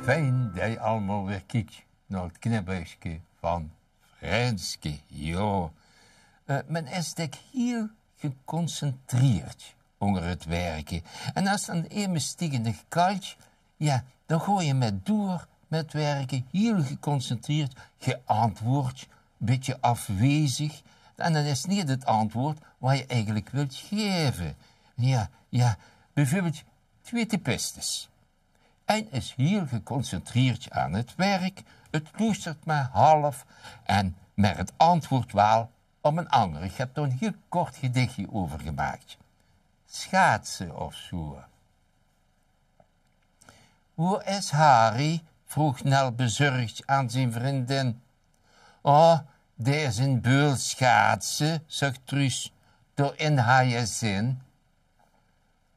Fijn dat je allemaal weer kijkt naar het kniphuisje van Franske. Ja, men is heel geconcentreerd onder het werken. En als dan eenmaal stiegenig kalt, ja, dan gooi je met door met werken, heel geconcentreerd, geantwoord, een beetje afwezig. En dan is niet het antwoord wat je eigenlijk wilt geven. Ja, bijvoorbeeld 2 typistes. En is heel geconcentreerd aan het werk, het luistert maar half en met het antwoord wel om een ander. Ik heb er een heel kort gedichtje over gemaakt. Schaatsen of zo. Hoe is Harry? Vroeg Nel bezorgd aan zijn vriendin. Oh, die is een beul schaatsen, zegt Truus, doorin ha je zin.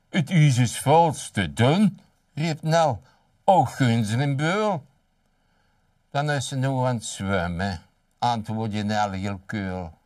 Het is dus vals te doen, riep Nel. Och, gun ze een beul. Dan is ze nu aan het zwemmen, antwoordde Nel heel keul.